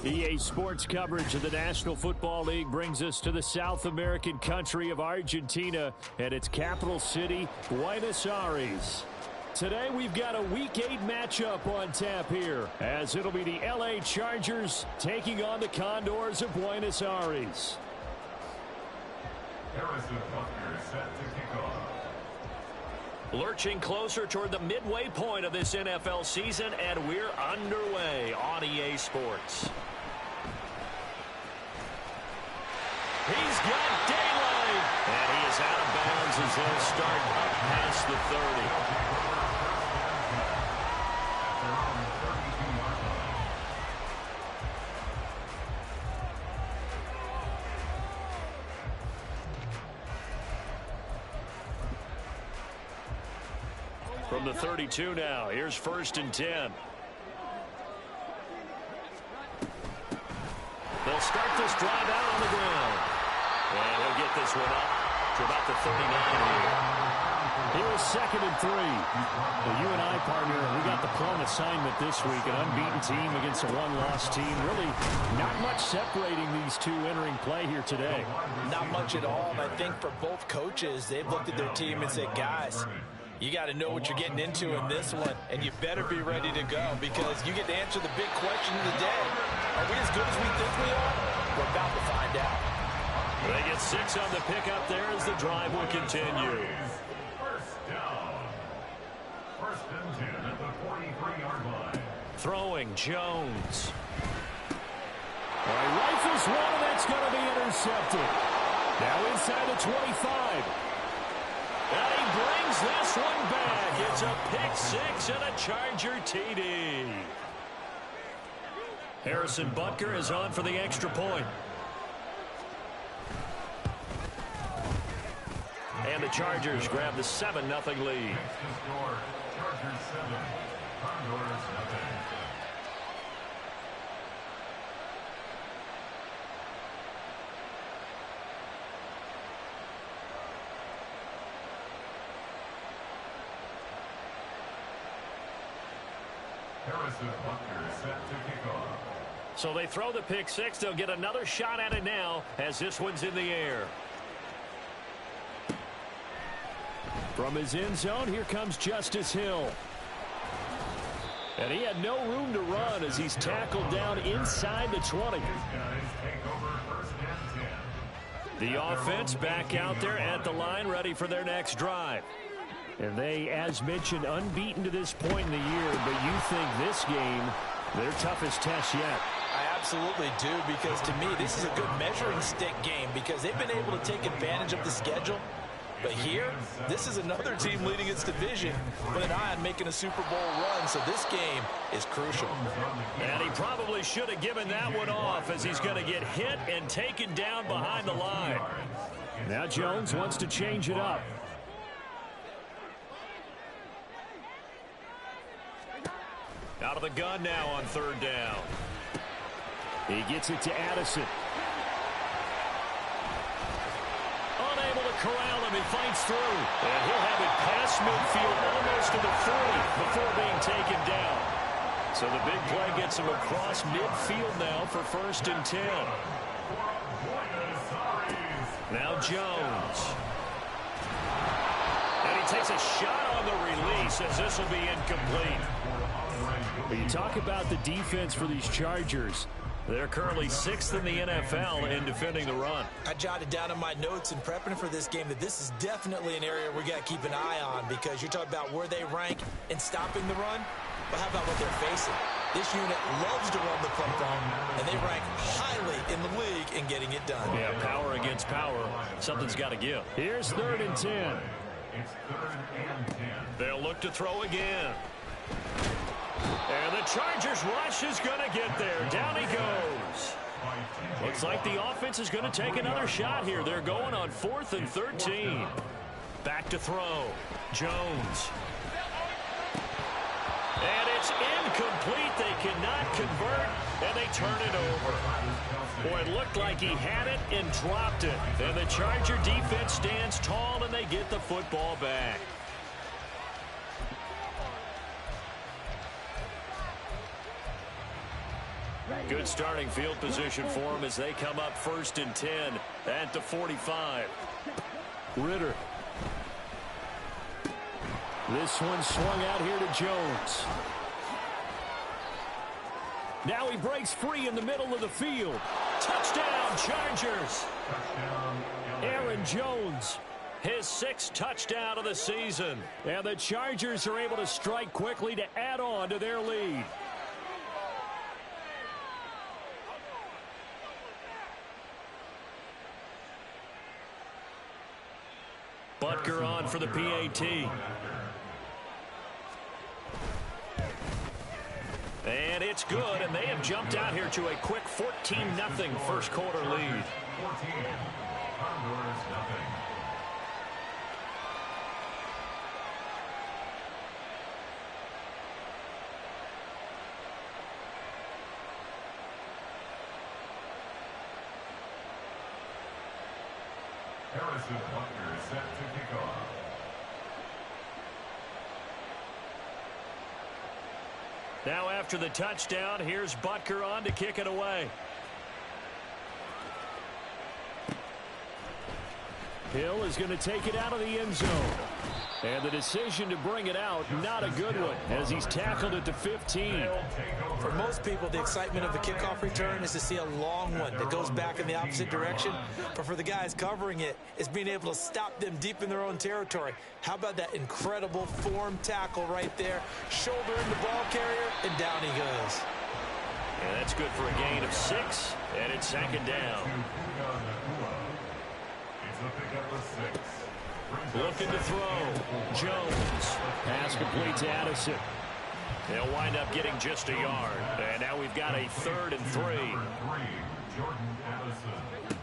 EA Sports coverage of the National Football League brings us to the South American country of Argentina and its capital city, Buenos Aires. Today we've got a Week 8 matchup on tap here, as it'll be the LA Chargers taking on the Condors of Buenos Aires. Lurching closer toward the midway point of this NFL season, and we're underway on EA Sports. He's got daylight, and he is out of bounds as they'll start up past the 30. From the 32 now, here's 1st and 10. They'll start this drive out on the ground. And he'll get this one up to about the 39 here. Here's 2nd and 3. Well, you and I, partner, we got the plum assignment this week. An unbeaten team against a one-loss team. Really not much separating these two entering play here today. Not much at all. And I think for both coaches, they've looked at their team and said, guys, you got to know what you're getting into in this one, and you better be ready to go because you get to answer the big question of the day. Are we as good as we think we are? We're about to find out. They get 6 on the pickup there as the drive will continue. First down. 1st and 10 at the 43-yard line. Throwing Jones. All right, rifles one, and that's going to be intercepted. Now inside the 25. And he brings this one back. It's a pick 6 and a Charger TD. Harrison Butker is on for the extra point. And the Chargers grab the 7-0 lead. Next to score, Chargers 7, Condors 0. Harrison Butker set to kick off. So they throw the pick 6. They'll get another shot at it now as this one's in the air. From his end zone, here comes Justice Hill. And he had no room to run as he's tackled down inside the 20. The offense back out there at the line, ready for their next drive. And they, as mentioned, unbeaten to this point in the year, but you think this game, their toughest test yet. I absolutely do, because to me, this is a good measuring stick game because they've been able to take advantage of the schedule. But here, this is another team leading its division with an eye on making a Super Bowl run, so this game is crucial. And he probably should have given that one off as he's going to get hit and taken down behind the line. Now Jones wants to change it up. Out of the gun now on 3rd down. He gets it to Addison. Unable to corral him. He fights through. And he'll have it past midfield almost to the 40 before being taken down. So the big play gets him across midfield now for 1st and 10. Now Jones. And he takes a shot on the release as this will be incomplete. But you talk about the defense for these Chargers. They're currently 6th in the NFL in defending the run. I jotted down in my notes in prepping for this game that this is definitely an area we got to keep an eye on because you're talking about where they rank in stopping the run. But how about what they're facing? This unit loves to run the football, and they rank highly in the league in getting it done. Yeah, power against power. Something's got to give. Here's 3rd and 10. It's 3rd and 10. They'll look to throw again. And the Chargers rush is going to get there. Down he goes. Looks like the offense is going to take another shot here. They're going on 4th and 13. Back to throw. Jones. And it's incomplete. They cannot convert, and they turn it over. Boy, it looked like he had it and dropped it. And the Charger defense stands tall, and they get the football back. Good starting field position for them as they come up 1st and 10 at the 45. Ritter. This one swung out here to Jones. Now he breaks free in the middle of the field. Touchdown, Chargers. Aaron Jones, his 6th touchdown of the season. And the Chargers are able to strike quickly to add on to their lead. Butker on for the PAT. And it's good, and they have jumped out here to a quick 14-0 first quarter lead. 14, Condor is nothing. Harrison Butker set to kick off. Now after the touchdown, here's Butker on to kick it away. Hill is going to take it out of the end zone. And the decision to bring it out, not a good one, as he's tackled at the 15. For most people, the excitement of a kickoff return is to see a long one that goes back in the opposite direction. But for the guys covering it, it's being able to stop them deep in their own territory. How about that incredible form tackle right there? Shoulder in the ball carrier, and down he goes. And that's good for a gain of 6, and it's 2nd down. It's a pickup of 6. Looking to throw. Jones. Pass complete to Addison. They'll wind up getting just a yard. And now we've got a 3rd and 3. Jordan Addison.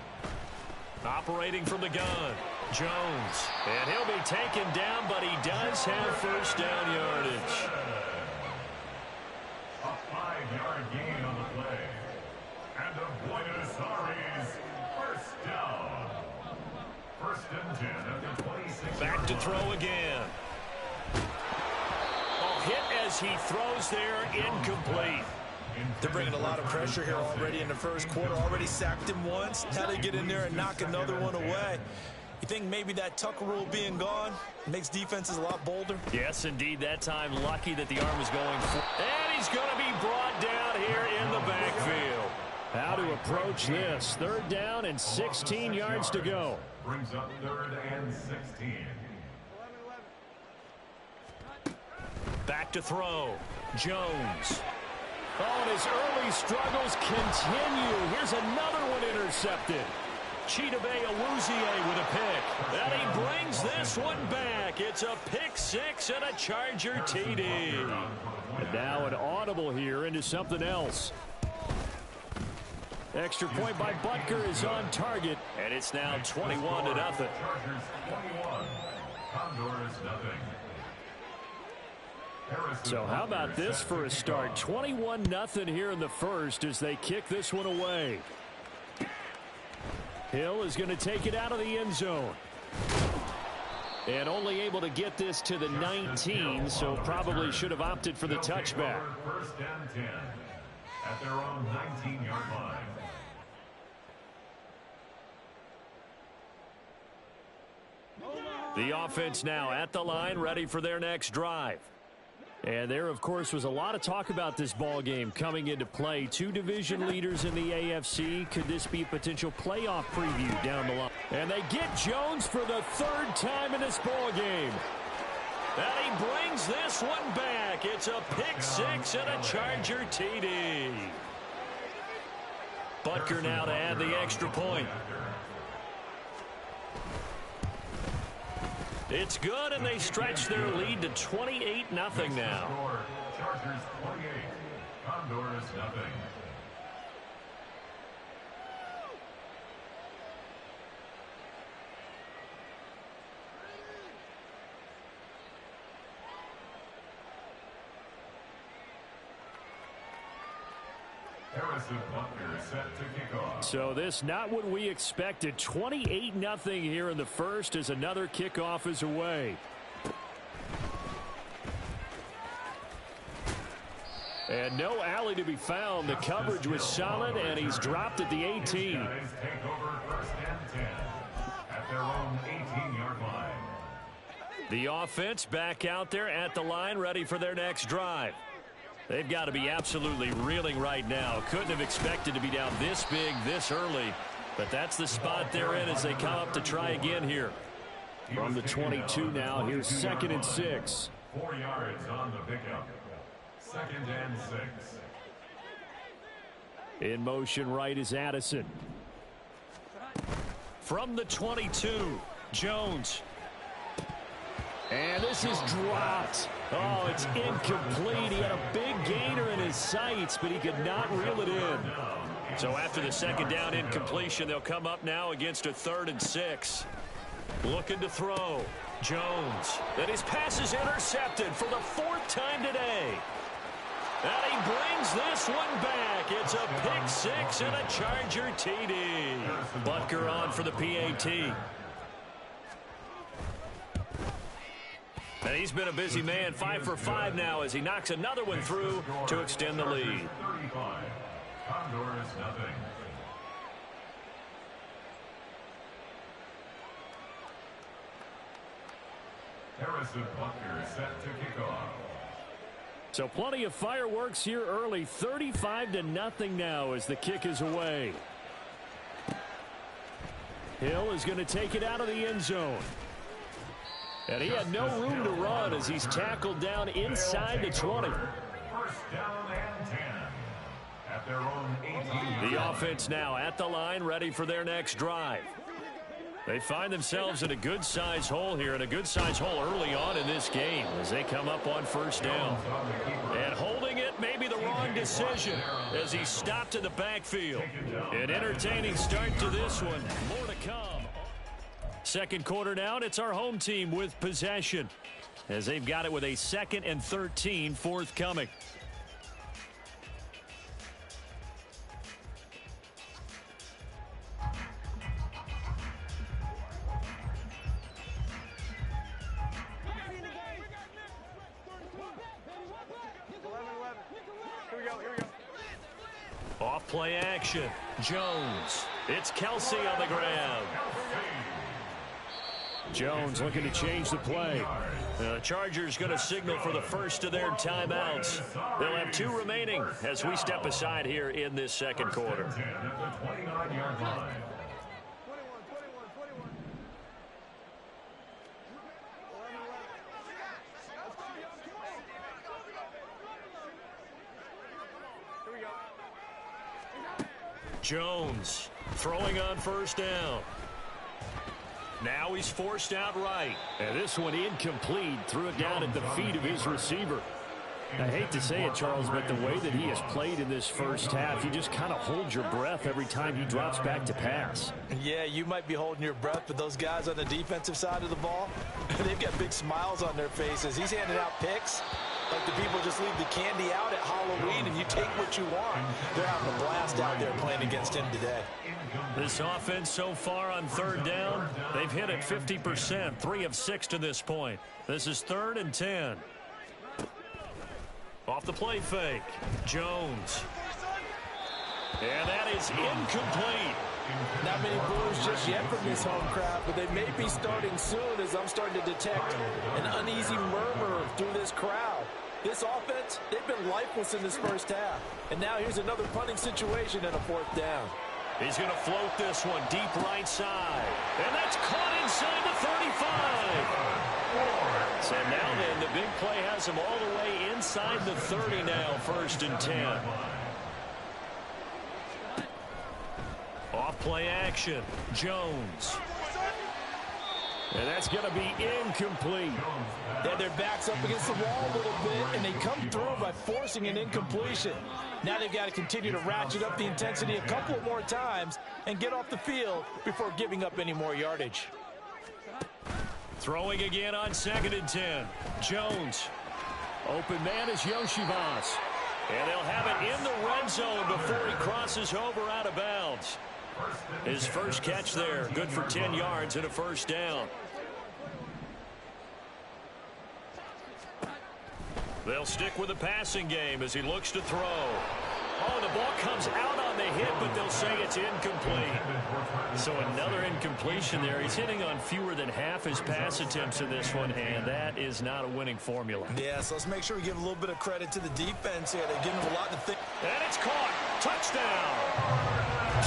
Operating from the gun. Jones. And he'll be taken down, but he does have first down yardage. A 5-yard gain on the play. And the Buenos Aires first down. 1st and 10 at the 26. Back to throw again. Oh, hit as he throws there, incomplete. They're bringing a lot of pressure here already in the first quarter. Already sacked him once. Now they get in there and knock another one away. You think maybe that Tucker rule being gone makes defenses a lot bolder? Yes, indeed. That time, lucky that the arm was going for. And he's going to be brought down here in the backfield. How to approach this. 3rd down and 16 yards to go. Brings up 3rd and 16. Back to throw. Jones. Oh, and his early struggles continue. Here's another one intercepted. Chidobe Awuzie with a pick. And he brings this one back. It's a pick 6 and a Charger TD. And now an audible here into something else. Extra point by Butker is on target, and it's now 21-0. Chargers 21. Condor is nothing. So how about this for a start? 21-0 here in the first as they kick this one away. Hill is going to take it out of the end zone. And only able to get this to the 19, so probably should have opted for the touchback. 1st and 10 at their own 19-yard line. The offense now at the line, ready for their next drive. And there, of course, was a lot of talk about this ball game coming into play. 2 division leaders in the AFC. Could this be a potential playoff preview down the line? And they get Jones for the 3rd time in this ball game. And he brings this one back. It's a pick 6 and a Charger TD. Butker now to add the extra point. It's good, and they stretch their lead to 28-0 now. Chargers 28. Condor is nothing. Harrison Butker set to kick off. So this not what we expected. 28-0 here in the first as another kickoff is away. And no alley to be found. The coverage was solid, and he's dropped at the 18. Take over first and 10 at their own 18-yard line. The offense back out there at the line, ready for their next drive. They've got to be absolutely reeling right now. Couldn't have expected to be down this big this early, but that's the spot they're in as they come up to try again here. From the 22 now, here's 2nd and 6. 4 yards on the pickup. 2nd and 6. In motion right is Addison. From the 22, Jones. And this is dropped. Oh, it's incomplete. He had a big gainer in his sights, but he could not reel it in. So after the 2nd down incompletion, they'll come up now against a 3rd and 6. Looking to throw. Jones. And his pass is intercepted for the 4th time today. And he brings this one back. It's a pick 6 and a Charger TD. Butker on for the PAT. And he's been a busy man, 5 for 5 now as he knocks another one through to extend the lead. 35. Condor is nothing. Harrison Butker set to kick off. So plenty of fireworks here early. 35-0 now as the kick is away. Hill is going to take it out of the end zone. And he had no room to run as he's tackled down inside the 20. First down and 10 at their own 18. The offense now at the line, ready for their next drive. They find themselves in a good-sized hole here, and a good-sized hole early on in this game as they come up on 1st down. And holding it may be the wrong decision as he stopped in the backfield. An entertaining start to this one. More to come. 2nd quarter now, and it's our home team with possession as they've got it with a 2nd and 13 forthcoming. Off play action. Jones. It's Kelsey on the ground. Jones looking to change the play. The Chargers going to signal for the first of their timeouts. They'll have 2 remaining as we step aside here in this 2nd quarter. At the 29-yard line. Jones throwing on 1st down. Now he's forced out right. And this one incomplete. Threw it down at the feet of his receiver. I hate to say it, Charles, but the way that he has played in this first half, you just kind of hold your breath every time he drops back to pass. Yeah, you might be holding your breath, but those guys on the defensive side of the ball, they've got big smiles on their faces. He's handing out picks like the people just leave the candy out at Halloween and you take what you want. They're having a blast out there playing against him today. This offense so far on 3rd down, they've hit it 50%, 3 of 6 to this point. This is 3rd and 10. Off the play fake, Jones. And that is incomplete. Not many boos just yet from this home crowd, but they may be starting soon as I'm starting to detect an uneasy murmur through this crowd. This offense, they've been lifeless in this first half. And now here's another punting situation and a 4th down. He's going to float this one deep right side. And that's caught inside the 35. So now then, the big play has him all the way inside the 30 now, 1st and 10. Off play action, Jones. And that's going to be incomplete. They had their backs up against the wall a little bit, and they come through by forcing an incompletion. Now they've got to continue to ratchet up the intensity a couple more times and get off the field before giving up any more yardage. Throwing again on 2nd and 10. Jones. Open man is Yoshivas. And they'll have it in the red zone before he crosses over out of bounds. His first catch there, good for 10 yards and a 1st down. They'll stick with the passing game as he looks to throw. Oh, the ball comes out on the hit, but they'll say it's incomplete. So another incompletion there. He's hitting on fewer than half his pass attempts in this one, and that is not a winning formula. Yeah, so let's make sure we give a little bit of credit to the defense here. They're giving him a lot to think. And it's caught. Touchdown.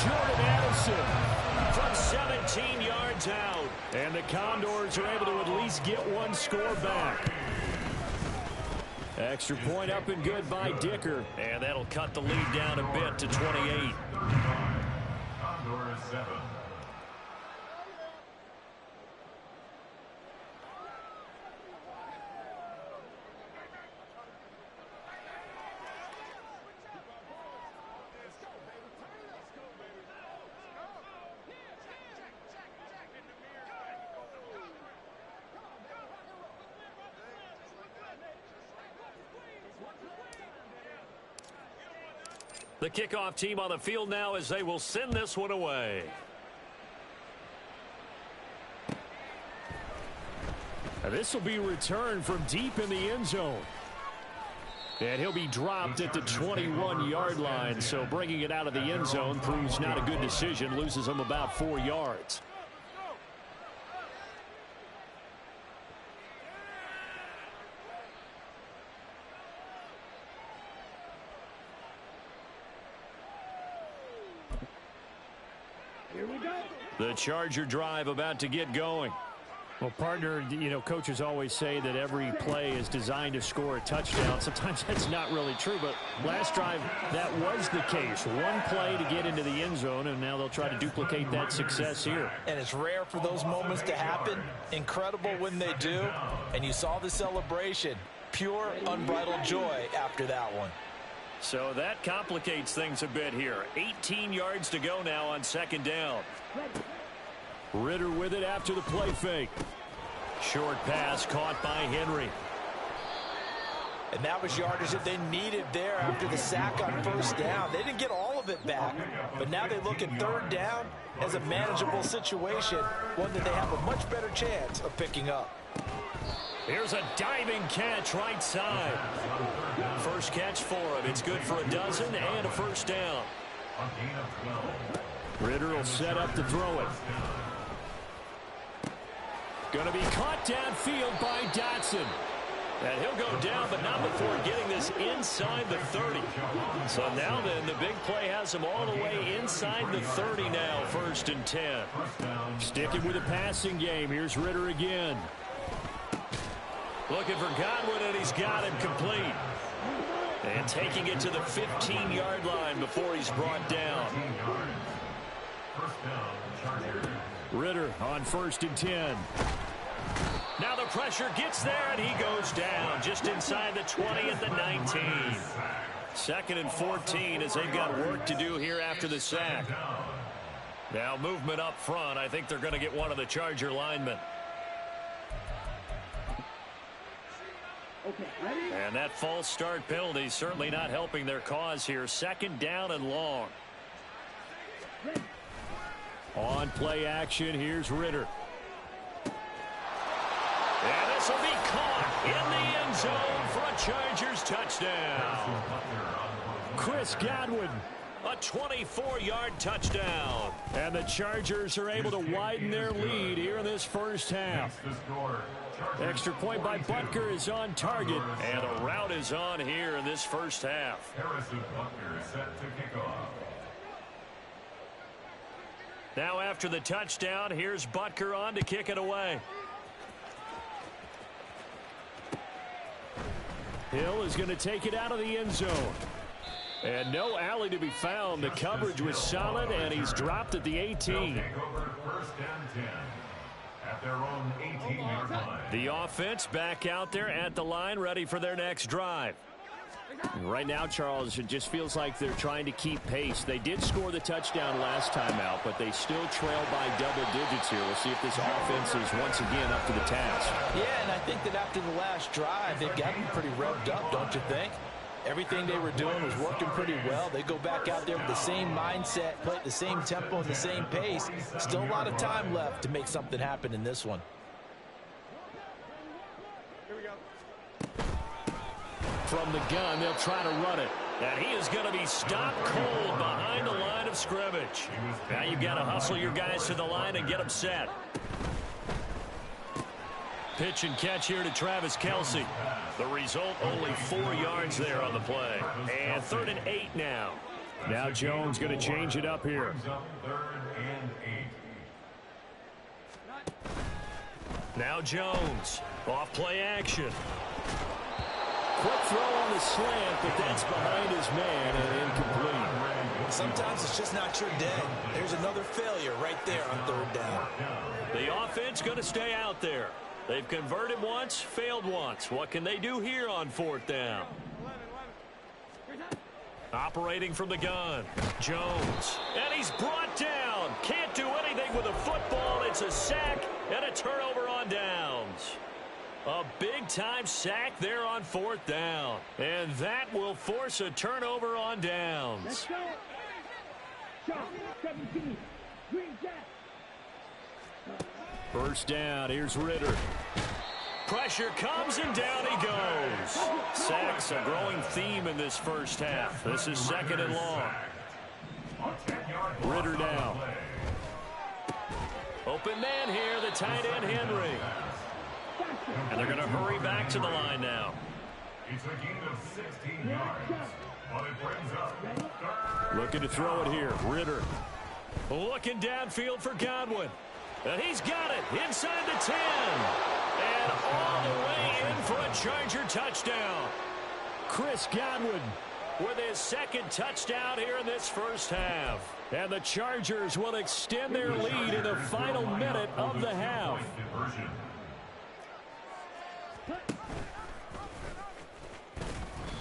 Jordan Addison from 17 yards out. And the Condors are able to at least get one score back. Extra point up and good by Dicker. And that'll cut the lead down a bit to 28. Condor 7. The kickoff team on the field now as they will send this one away. This will be returned from deep in the end zone. And he'll be dropped at the 21-yard line. So bringing it out of the end zone proves not a good decision. Loses him about 4 yards. The Charger drive about to get going. Well, partner, you know, coaches always say that every play is designed to score a touchdown. Sometimes that's not really true, but last drive, that was the case. One play to get into the end zone, and now they'll try to duplicate that success here. And it's rare for those moments to happen. Incredible when they do. And you saw the celebration. Pure, unbridled joy after that one. So that complicates things a bit here. 18 yards to go now on second down. Ritter with it after the play fake. Short pass caught by Henry. And that was yardage that they needed there after the sack on first down. They didn't get all of it back, but now they look at third down as a manageable situation, one that they have a much better chance of picking up. Here's a diving catch right side. First catch for him. It's good for a dozen and a first down. Ritter will set up to throw it. Going to be caught downfield by Dotson. And he'll go down, but not before getting this inside the 30. So now then, the big play has him all the way inside the 30 now, 1st and 10. Sticking with the passing game. Here's Ritter again. Looking for Godwin, and he's got him complete. And taking it to the 15-yard line before he's brought down. Ritter on 1st and 10. Now the pressure gets there, and he goes down just inside the 20 at the 19. 2nd and 14 as they've got work to do here after the sack. Now movement up front. I think they're going to get one of the Charger linemen. And that false start penalty certainly not helping their cause here. 2nd down and long. On play action, here's Ritter. And this will be caught in the end zone for a Chargers touchdown. Chris Godwin, a 24-yard touchdown. And the Chargers are able to widen their lead here in this first half. Extra point by Butker is on target. And a route is on here in this first half. Harrison Butker set to kick off. Now after the touchdown, here's Butker on to kick it away. Hill is going to take it out of the end zone. And no alley to be found. The coverage was solid, and he's dropped at the 18. 1st and 10 at their own 18-yard line. The offense back out there at the line, ready for their next drive. Right now, Charles, it just feels like they're trying to keep pace. They did score the touchdown last time out, but they still trail by double digits here. We'll see if this offense is once again up to the task. Yeah, and I think that after the last drive, they've got them pretty revved up, don't you think? Everything they were doing was working pretty well. They go back out there with the same mindset, play at the same tempo and the same pace. Still a lot of time left to make something happen in this one. From the gun, they'll try to run it. And he is going to be stopped cold behind the line of scrimmage. Now you've got to hustle your guys to the line and get them set. Pitch and catch here to Travis Kelce. The result, only 4 yards there on the play. And 3rd and 8 now. Now Jones going to change it up here. Now Jones. Off play action. Quick throw on the slant, but that's behind his man and incomplete. Sometimes it's just not your day. There's another failure right there on 3rd down. The offense going to stay out there. They've converted once, failed once. What can they do here on 4th down? Operating from the gun, Jones. And he's brought down. Can't do anything with a football. It's a sack and a turnover on downs. A big-time sack there on 4th down. And that will force a turnover on downs. Let's go. Shot 17. Green Jack. First down, here's Ritter. Pressure comes and down he goes. Sacks a growing theme in this first half. This is 2nd and long. Ritter now. Open man here, the tight end Henry. And they're going to hurry back to the line now. It's a gain of 16 yards. But it brings up 3rd. Looking to throw it here. Ritter. Looking downfield for Godwin. And he's got it inside the 10. And all the way in for a Charger touchdown. Chris Godwin with his 2nd touchdown here in this first half. And the Chargers will extend their lead in the final minute of the half.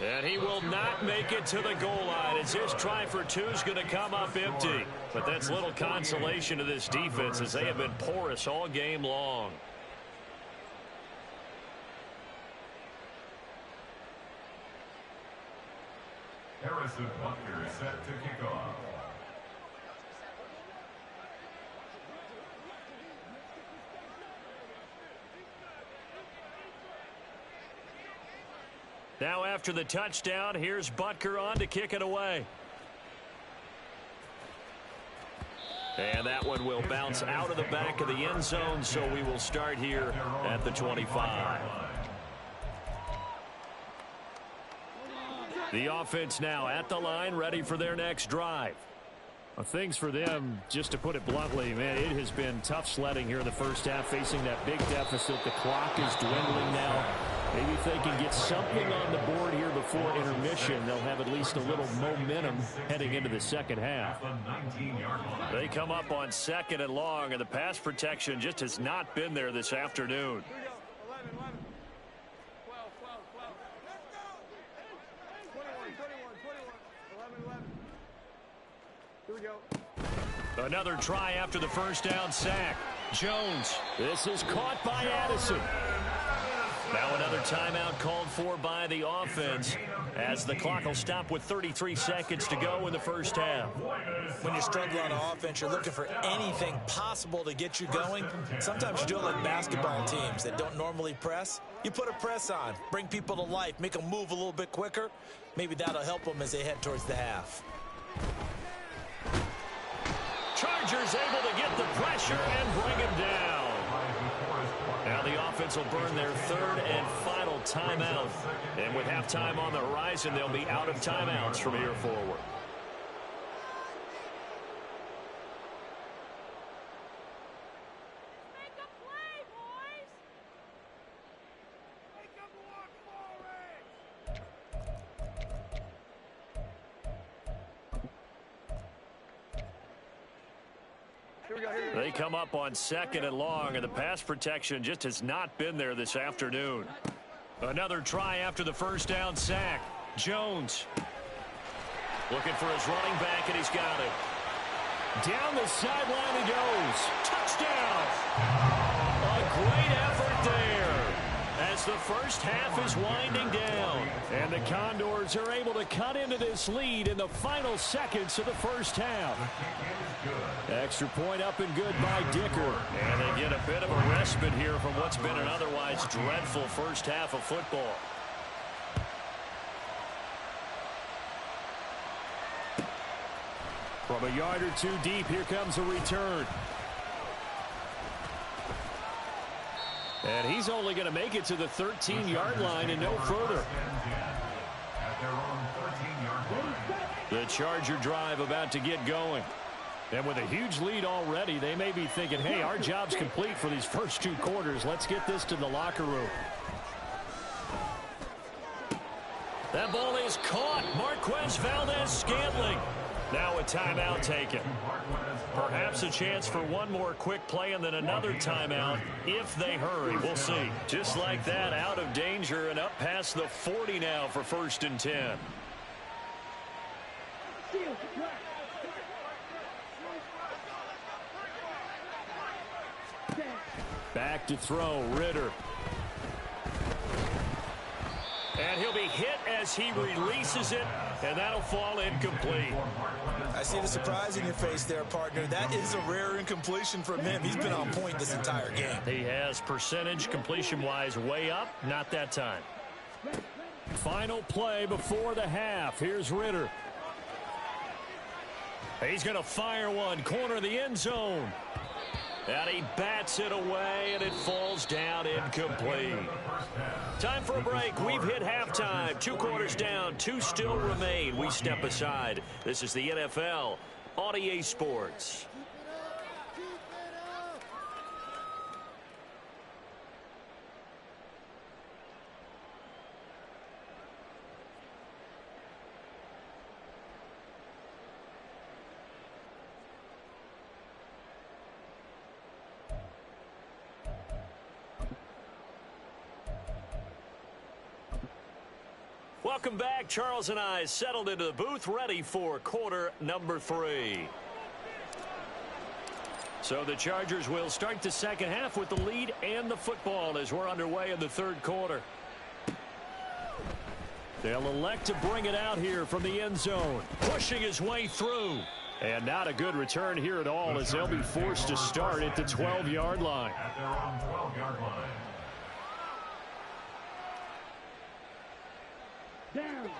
And he will not make it to the goal line as his try for 2 is going to come up empty. But that's little consolation to this defense as they have been porous all game long. Harrison Butker set to kick off. Now after the touchdown, here's Butker on to kick it away. And that one will bounce out of the back of the end zone, so we will start here at the 25. The offense now at the line, ready for their next drive. Well, things for them, just to put it bluntly, man, it has been tough sledding here in the first half, facing that big deficit. The clock is dwindling now. Maybe if they can get something on the board here before intermission, they'll have at least a little momentum heading into the second half. They come up on 2nd and long, and the pass protection just has not been there this afternoon. Another try after the first down sack. Jones. This is caught by Addison. Now another timeout called for by the offense as the clock will stop with 33 seconds to go in the first half. When you struggle on offense, you're looking for anything possible to get you going. Sometimes you do it like basketball teams that don't normally press. You put a press on, bring people to life, make them move a little bit quicker. Maybe that'll help them as they head towards the half. Chargers able to get the pressure and bring him down. Now the offense will burn their 3rd and final timeout. And with halftime on the horizon, they'll be out of timeouts from here forward. Make a play, boys. Make them walk forward. They come up on 2nd and long, and the pass protection just has not been there this afternoon. Another try after the first down sack. Jones looking for his running back, and he's got it. Down the sideline he goes. Touchdown! A great effort there as the first half is winding down. And the Condors are able to cut into this lead in the final seconds of the first half. Extra point up and good by Dicker. And they get a bit of a respite here from what's been an otherwise dreadful first half of football. From a yard or two deep, here comes a return. And he's only going to make it to the 13-yard line and no further. The Charger drive about to get going. And with a huge lead already, they may be thinking, hey, our job's complete for these first 2 quarters. Let's get this to the locker room. That ball is caught. Marquez Valdez-Scantling. Now a timeout taken. Perhaps a chance for one more quick play and then another timeout if they hurry. We'll see. Just like that, out of danger and up past the 40 now for 1st and 10. Back to throw, Ritter. And he'll be hit as he releases it, and that'll fall incomplete. I see the surprise in your face there, partner. That is a rare incompletion from him. He's been on point this entire game. He has percentage completion-wise way up, not that time. Final play before the half. Here's Ritter. He's going to fire one, corner of the end zone. And he bats it away, and it falls down incomplete. Time for a break. We've hit halftime. 2 quarters down, 2 still remain. We step aside. This is the NFL on EA Sports. Welcome back. Charles and I settled into the booth, ready for quarter number 3. So the Chargers will start the second half with the lead and the football as we're underway in the 3rd quarter. They'll elect to bring it out here from the end zone, pushing his way through. And not a good return here at all as they'll be forced to start at the 12-yard line. At their own 12-yard line.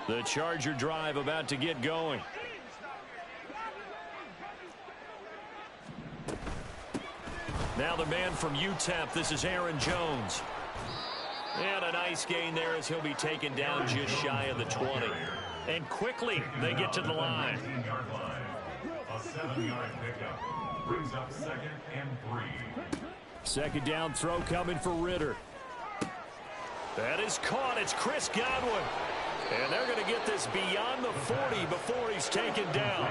The Charger drive about to get going. Now the man from UTEP, this is Aaron Jones. And a nice gain there as he'll be taken down just shy of the 20. And quickly they get to the line. A 7-yard pickup brings up 2nd and 3. 2nd down throw coming for Ritter. That is caught. It's Chris Godwin. And they're going to get this beyond the 40 before he's taken down.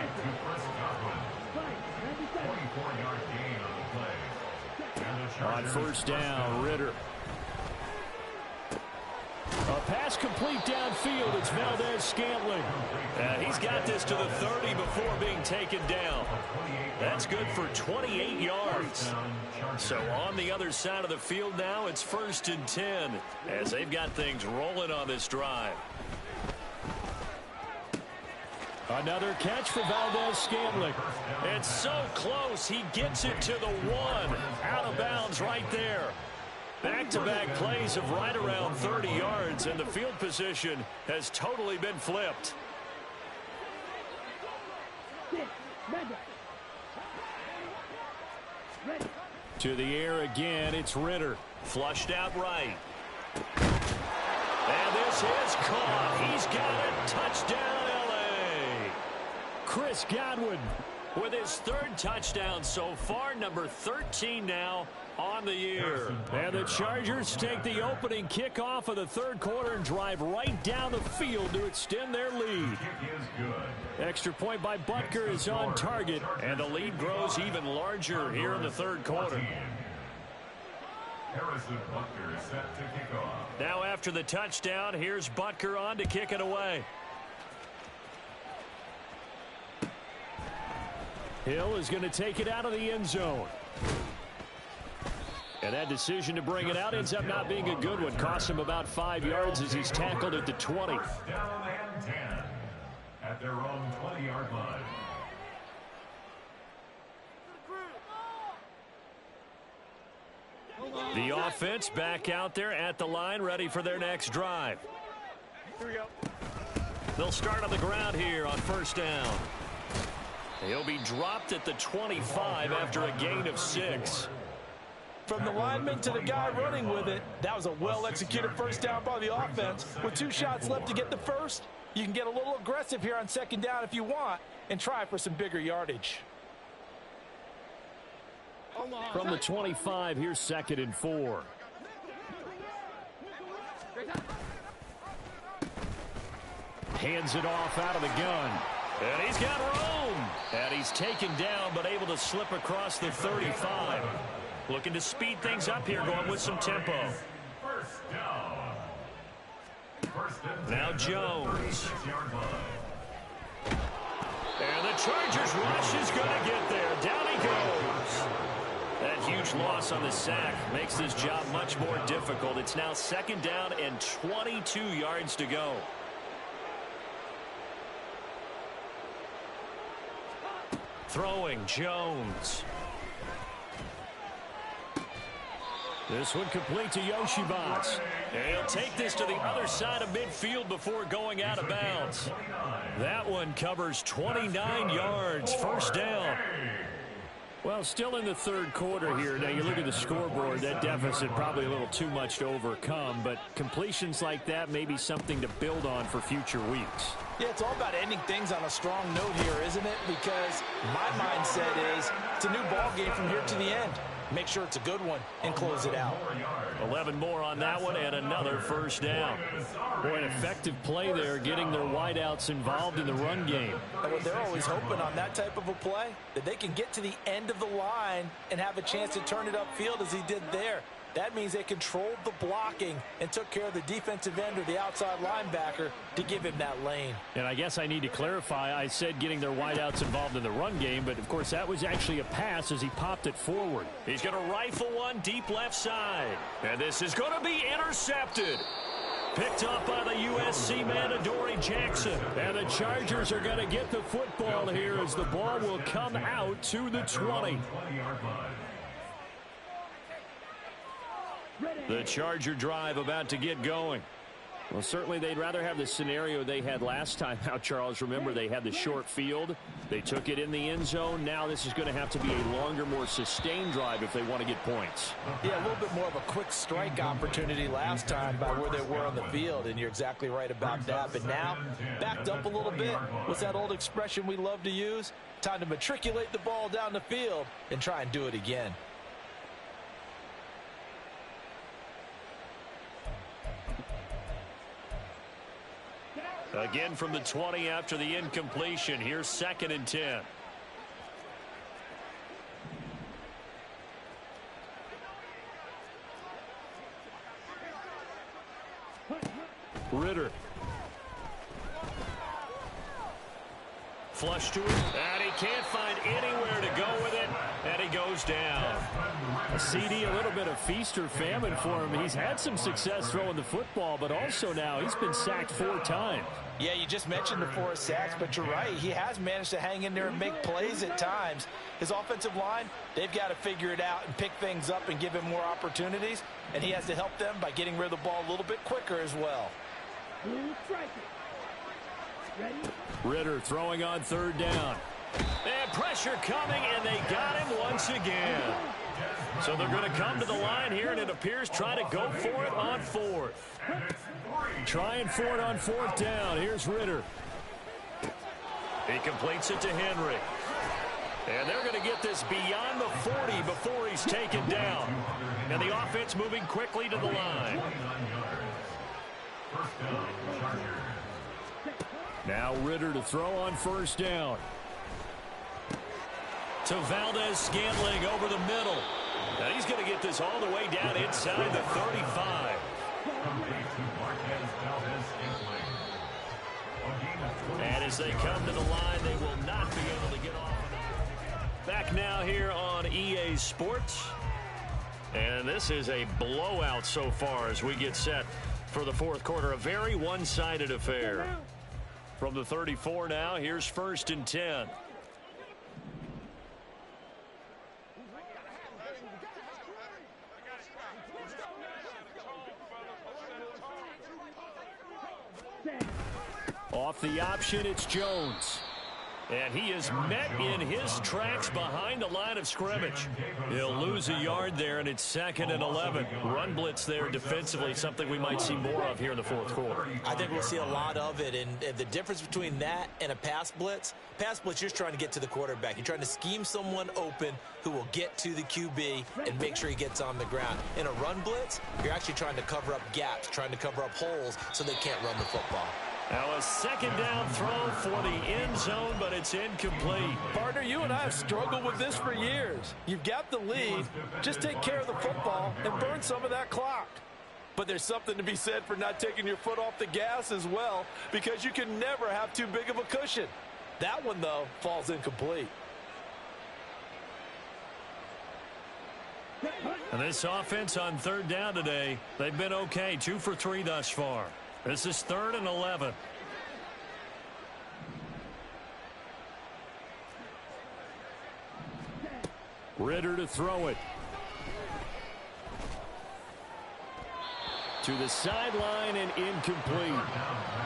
44-yard gain on the play. On 1st down, Ritter. A pass complete downfield. It's Valdez-Scantling. He's got this to the 30 before being taken down. That's good for 28 yards. So on the other side of the field now, it's 1st and 10 as they've got things rolling on this drive. Another catch for Valdez-Scantling. It's so close. He gets it to the 1. Out of bounds right there. Back-to-back plays of right around 30 yards, and the field position has totally been flipped. To the air again, it's Ritter. Flushed out right. And this is caught. He's got it. Touchdown, L.A. Chris Godwin with his 3rd touchdown so far, number 13 now on the year. And the Chargers take the opening kickoff of the 3rd quarter and drive right down the field to extend their lead. Extra point by Butker is on target, and the lead grows even larger here in the 3rd quarter. Harrison Butker is set to kick off. Now after the touchdown, here's Butker on to kick it away. Hill is going to take it out of the end zone. And that decision to bring it out ends up not being a good one. Costs him about 5 yards as he's tackled at the 20. 1st down and 10 at their own 20-yard line. The offense back out there at the line, ready for their next drive. Here we go. They'll start on the ground here on 1st down. He'll be dropped at the 25 after a gain of 6. From the lineman to the guy running with it, that was a well-executed first down by the offense. With 2 shots left to get the first, you can get a little aggressive here on second down if you want and try for some bigger yardage. From the 25, here's 2nd and 4. Hands it off out of the gun. And he's got room. And he's taken down but able to slip across the 35. Looking to speed things up here, going with some tempo. First down. Now Jones. And the Chargers rush is going to get there. Down he goes. That huge loss on the sack makes this job much more difficult. It's now 2nd down and 22 yards to go. Throwing Jones. This one complete to Yoshibats. He'll take this to the other side of midfield before going out of bounds. That one covers 29 yards. First down. Well, still in the 3rd quarter here. Now, you look at the scoreboard, that deficit probably a little too much to overcome, but completions like that may be something to build on for future weeks. Yeah, it's all about ending things on a strong note here, isn't it? Because my mindset is it's a new ball game from here to the end. Make sure it's a good one and close it out. 11 more on that one and another first down. Boy, an effective play there, getting their wideouts involved in the run game. And they're always hoping on that type of a play, that they can get to the end of the line and have a chance to turn it upfield as he did there. That means they controlled the blocking and took care of the defensive end or the outside linebacker to give him that lane. And I guess I need to clarify, I said getting their wideouts involved in the run game, but of course that was actually a pass as he popped it forward. He's going to rifle one deep left side. And this is going to be intercepted. Picked up by the USC man, Adoree Jackson. And the Chargers are going to get the football here as the ball will come out to the 20. The Charger drive about to get going. Well, certainly they'd rather have the scenario they had last time out, Charles. Remember, they had the short field. They took it in the end zone. Now this is going to have to be a longer, more sustained drive if they want to get points. Yeah, a little bit more of a quick strike opportunity last time by where they were on the field, and you're exactly right about that. But now, backed up a little bit. What's that old expression we love to use? Time to matriculate the ball down the field and try and do it again. Again from the 20 after the incompletion. Here's 2nd and 10. Ritter. Flush to him, and he can't find anywhere to go with it, and he goes down. A CD, a little bit of feast or famine for him. He's had some success throwing the football, but also now he's been sacked 4 times. Yeah, you just mentioned the 4 sacks, but you're right. He has managed to hang in there and make plays at times. His offensive line, they've got to figure it out and pick things up and give him more opportunities, and he has to help them by getting rid of the ball a little bit quicker as well. Ritter throwing on 3rd down. And pressure coming, and they got him once again. So they're going to come to the line here, and it appears try to go for it on 4th. Trying for it on 4th down. Here's Ritter. He completes it to Henry. And they're going to get this beyond the 40 before he's taken down. And the offense moving quickly to the line. Now Ritter to throw on 1st down. To Valdez-Scantling over the middle. Now he's going to get this all the way down inside the 35. And as they come to the line, they will not be able to get off. Back now here on EA Sports. And this is a blowout so far as we get set for the 4th quarter. A very one-sided affair. From the 34 now, here's 1st and 10. Off the option, it's Jones. And he is met in his tracks behind the line of scrimmage. He'll lose a yard there, and it's 2nd and 11. Run blitz there defensively, something we might see more of here in the fourth quarter. I think we'll see a lot of it, and the difference between that and a pass blitz, you're just trying to get to the quarterback. You're trying to scheme someone open who will get to the QB and make sure he gets on the ground. In a run blitz, you're actually trying to cover up gaps, trying to cover up holes so they can't run the football. Now a 2nd down throw for the end zone, but it's incomplete. Partner, you and I have struggled with this for years. You've got the lead. Just take care of the football and burn some of that clock. But there's something to be said for not taking your foot off the gas as well, because you can never have too big of a cushion. That one, though, falls incomplete. And this offense on 3rd down today, they've been okay, 2 for 3 thus far. This is 3rd and 11. Ritter to throw it. To the sideline and incomplete.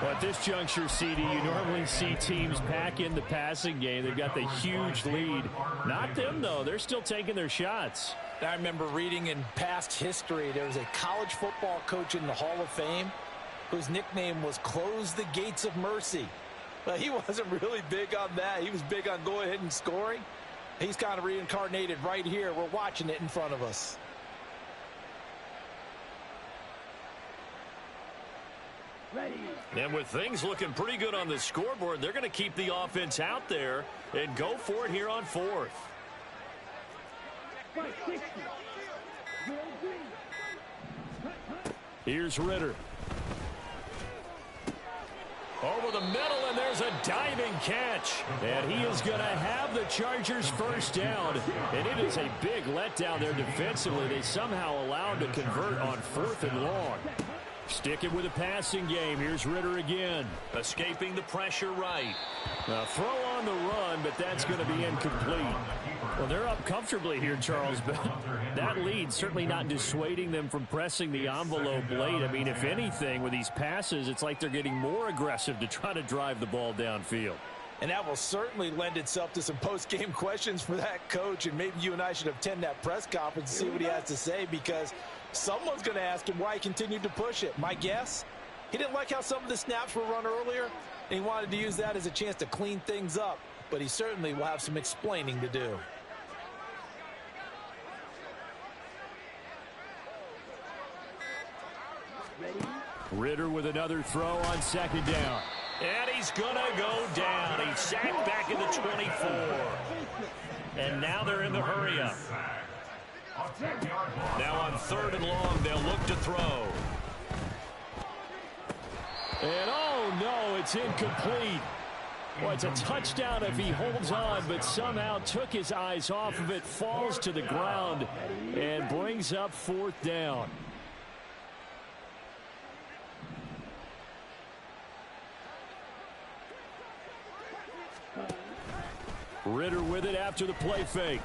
Well, at this juncture, CD, you normally see teams pack in the passing game. They've got the huge lead. Not them, though. They're still taking their shots. I remember reading in past history, there was a college football coach in the Hall of Fame whose nickname was Close the Gates of Mercy. But he wasn't really big on that. He was big on go ahead and scoring. He's kind of reincarnated right here. We're watching it in front of us. And with things looking pretty good on the scoreboard, they're going to keep the offense out there and go for it here on 4th. Here's Ritter. Over the middle, and there's a diving catch. And he is going to have the Chargers first down. And it is a big letdown there defensively. They somehow allowed to convert on 4th and long. Sticking with a passing game. Here's Ritter again. Escaping the pressure right. Now throw on the run, but that's going to be incomplete. Well, they're up comfortably here, Charles, but that lead certainly not dissuading them from pressing the envelope late. I mean, if anything, with these passes, it's like they're getting more aggressive to try to drive the ball downfield. And that will certainly lend itself to some post-game questions for that coach, and maybe you and I should attend that press conference and see what he has to say, because someone's going to ask him why he continued to push it. My guess, he didn't like how some of the snaps were run earlier, and he wanted to use that as a chance to clean things up, but he certainly will have some explaining to do. Ritter with another throw on 2nd down. And he's going to go down. He's sacked back in the 24. And now they're in the hurry-up. Now on 3rd and long, they'll look to throw. And oh no, it's incomplete. Well, it's a touchdown if he holds on, but somehow took his eyes off of it, falls to the ground, and brings up 4th down. Ritter with it after the play fake.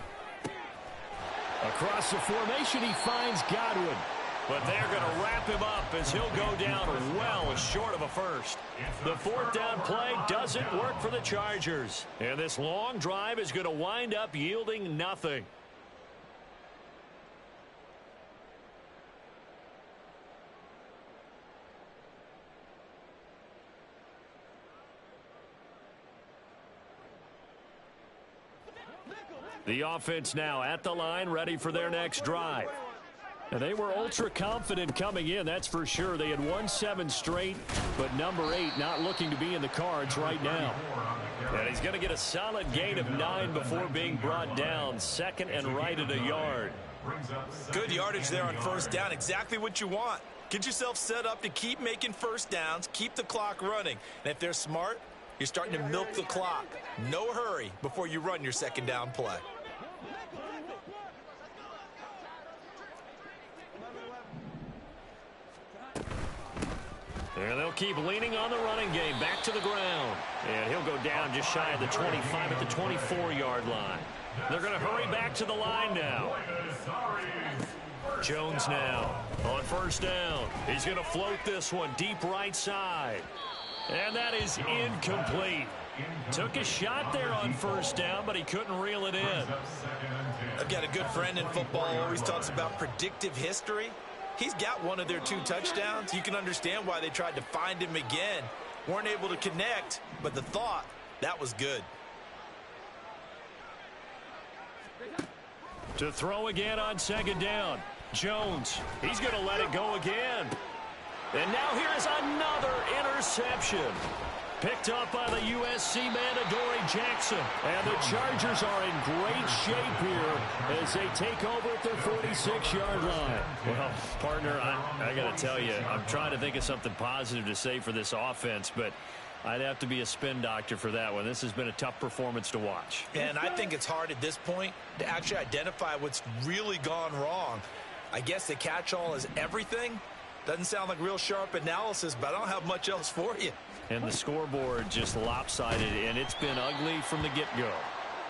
Across the formation, he finds Godwin. But they're going to wrap him up as he'll go down well short of a first. The 4th down play doesn't work for the Chargers. And this long drive is going to wind up yielding nothing. The offense now at the line, ready for their next drive. And they were ultra confident coming in, that's for sure. They had won 7 straight, but number 8 not looking to be in the cards right now. And he's going to get a solid gain of 9 before being brought down. 2nd and right at a yard. Good yardage there on 1st down. Exactly what you want. Get yourself set up to keep making 1st downs, keep the clock running. And if they're smart, you're starting to milk the clock. No hurry before you run your 2nd down play. And they'll keep leaning on the running game. Back to the ground. And he'll go down just shy of the 25 at the 24-yard line. They're going to hurry back to the line now. Jones now on 1st down. He's going to float this one deep right side. And that is incomplete. Took a shot there on first down, but he couldn't reel it in. I've got a good friend in football who always talks about predictive history. He's got one of their 2 touchdowns. You can understand why they tried to find him again. Weren't able to connect, but the thought, that was good. To throw again on second down. Jones, he's going to let it go again. And now here's another interception. Picked up by the USC man, Adoree Jackson. And the Chargers are in great shape here as they take over at their 46-yard line. Well, partner, I got to tell you, I'm trying to think of something positive to say for this offense, but I'd have to be a spin doctor for that one. This has been a tough performance to watch. And I think it's hard at this point to actually identify what's really gone wrong. I guess the catch-all is everything. Doesn't sound like real sharp analysis, but I don't have much else for you. And the scoreboard just lopsided, and it's been ugly from the get-go.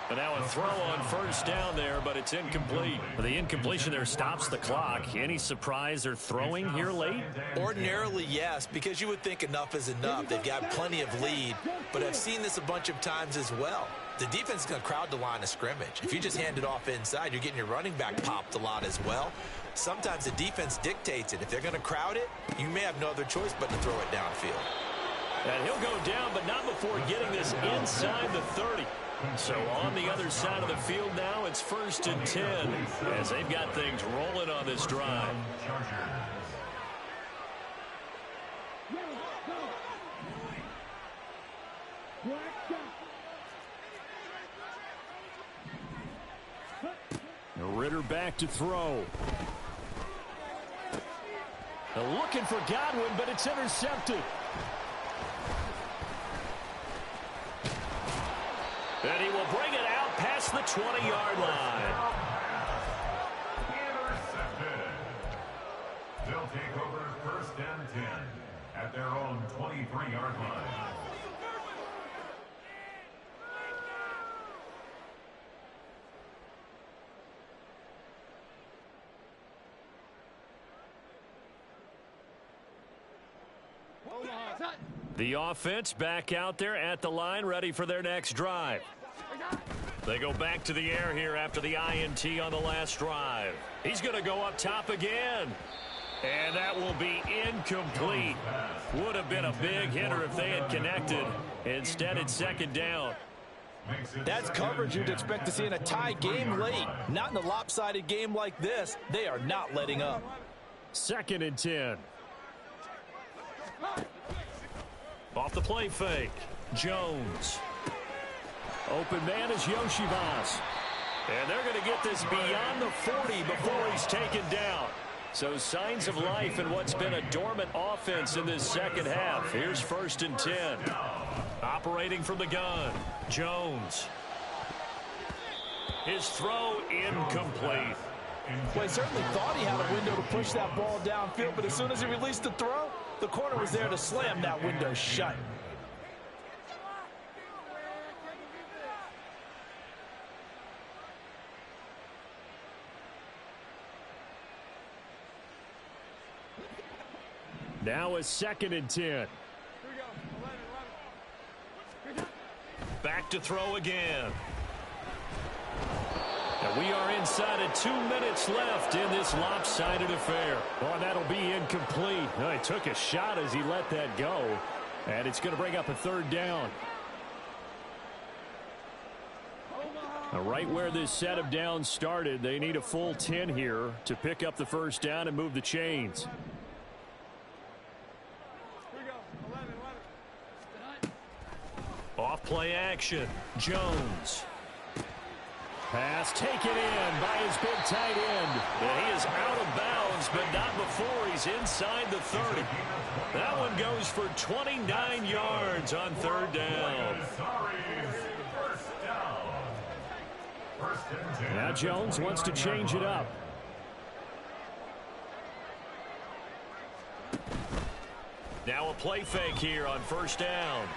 And now a throw on first down there, but it's incomplete. The incompletion there stops the clock. Any surprise they're throwing here late? Ordinarily, yes, because you would think enough is enough. They've got plenty of lead, but I've seen this a bunch of times as well. The defense is going to crowd the line of scrimmage. If you just hand it off inside, you're getting your running back popped a lot as well. Sometimes the defense dictates it. If they're going to crowd it, you may have no other choice but to throw it downfield. And he'll go down, but not before getting this inside the 30. So on the other side of the field now, it's 1st and 10 as they've got things rolling on this drive. Ritter back to throw. They're looking for Godwin, but it's intercepted. And he will bring it out past the 20-yard line. Intercepted. They'll take over 1st and 10 at their own 23-yard line. The offense back out there at the line, ready for their next drive. They go back to the air here after the INT on the last drive. He's going to go up top again. And that will be incomplete. Would have been a big hitter if they had connected. Instead, it's 2nd down. That's coverage you'd expect to see in a tie game late. Not in a lopsided game like this. They are not letting up. 2nd and 10. Off the play fake. Jones. Open man is Yoshibas. And they're going to get this beyond the 40 before he's taken down. So signs of life in what's been a dormant offense in this second half. Here's 1st and 10. Operating from the gun. Jones. His throw incomplete. Well, he certainly thought he had a window to push that ball downfield, but as soon as he released the throw, the corner was there to slam that window shut. Now a 2nd and 10. Back to throw again. And we are inside of 2 minutes left in this lopsided affair. Oh, that'll be incomplete. Oh, he took a shot as he let that go. And it's going to bring up a 3rd down. Now, right where this set of downs started, they need a full 10 here to pick up the 1st down and move the chains. Off play action. Jones. Pass taken in by his big tight end. And he is out of bounds, but not before he's inside the 30. That one goes for 29 yards on 3rd down. Now Jones wants to change it up. Now a play fake here on 1st down.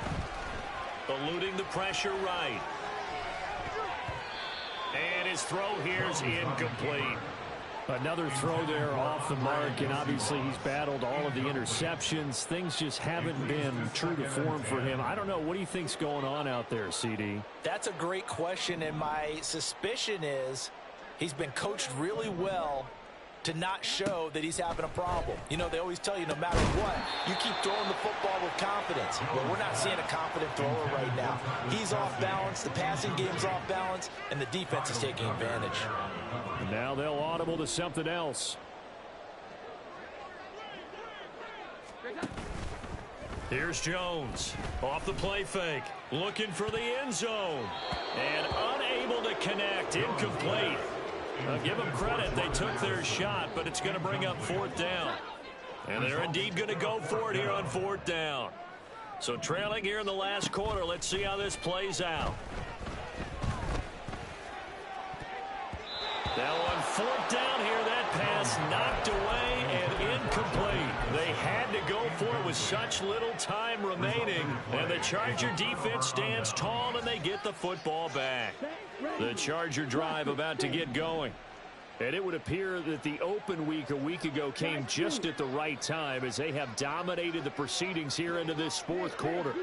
Eluding the pressure right. And his throw here is incomplete. Another throw there off the mark, and obviously he's battled all of the interceptions. Things just haven't been true to form for him. I don't know. What do you think's going on out there, CD? That's a great question, and my suspicion is he's been coached really well to not show that he's having a problem. You know, they always tell you no matter what, you keep throwing the football with confidence. Well, we're not seeing a confident thrower right now. He's off balance, the passing game's off balance, and the defense is taking advantage. And now they'll audible to something else. Here's Jones off the play fake, looking for the end zone, and unable to connect, incomplete. I'll give them credit. They took their shot, but it's going to bring up fourth down. And they're indeed going to go for it here on fourth down. So trailing here in the last quarter. Let's see how this plays out. Now on fourth down here, that pass knocked away and incomplete. They had to go for it with such little time remaining. And the Charger defense stands tall, and they get the football back. The Charger drive about to get going. And it would appear that the open week a week ago came just at the right time as they have dominated the proceedings here into this fourth quarter.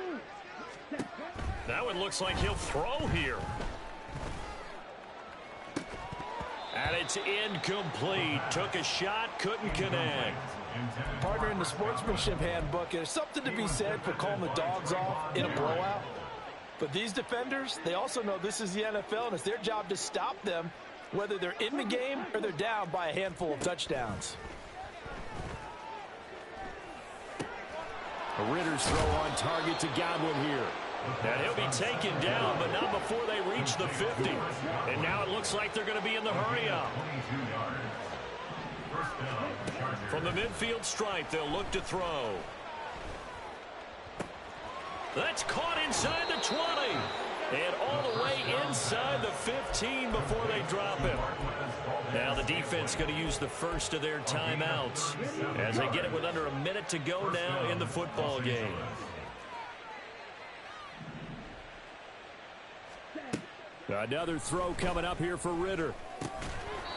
That one looks like he'll throw here. And it's incomplete. Took a shot, couldn't connect. Partner, in the sportsmanship handbook, there's something to be said for calling the dogs off in a blowout. But these defenders, they also know this is the NFL, and it's their job to stop them, whether they're in the game or they're down by a handful of touchdowns. Ritter's throw on target to Godwin here. And he'll be taken down, but not before they reach the 50. And now it looks like they're going to be in the hurry-up. From the midfield stripe, they'll look to throw. That's caught inside the 20. And all the way inside the 15 before they drop him. Now the defense going to use the first of their timeouts as they get it with under a minute to go now in the football game. Another throw coming up here for Ritter.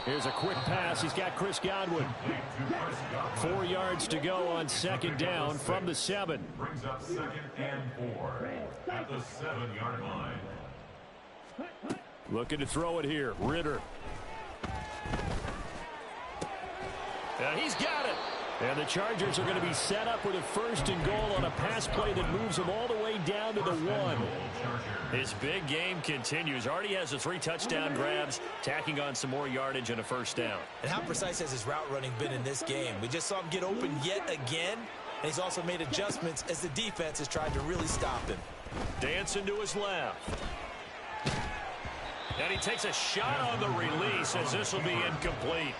Here's a quick pass. He's got Chris Godwin. 4 yards to go on second down from the 7. Brings up 2nd and 4 at the 7-yard line. Looking to throw it here. Ritter. And he's got it. And the Chargers are going to be set up with a 1st and goal on a pass play that moves them all the way down to the 1. His big game continues. Already has the 3 touchdown grabs, tacking on some more yardage and a 1st down. And how precise has his route running been in this game? We just saw him get open yet again, and he's also made adjustments as the defense has tried to really stop him. Dancing to his left. And he takes a shot on the release as this will be incomplete.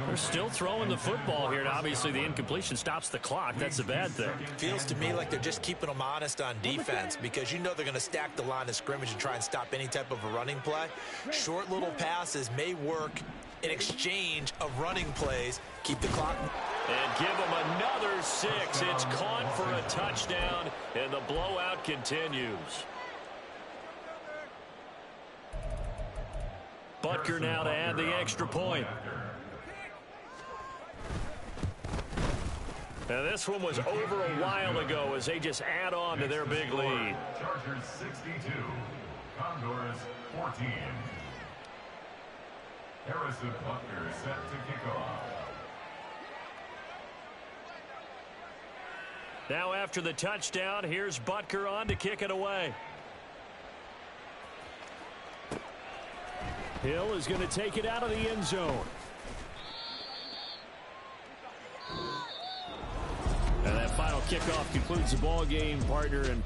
They're still throwing the football here, and obviously the incompletion stops the clock. That's a bad thing. Feels to me like they're just keeping them honest on defense because you know they're going to stack the line of scrimmage and try and stop any type of a running play. Short little passes may work in exchange of running plays. Keep the clock. And give them another 6. It's caught for a touchdown, and the blowout continues. Butker now to add the extra point. Now this one was over a while ago as they just add on to their big lead. Chargers 62, Condors 14. Harrison Butker set to kick off. Now after the touchdown, here's Butker on to kick it away. Hill is going to take it out of the end zone. And that final kickoff concludes the ball game, partner. And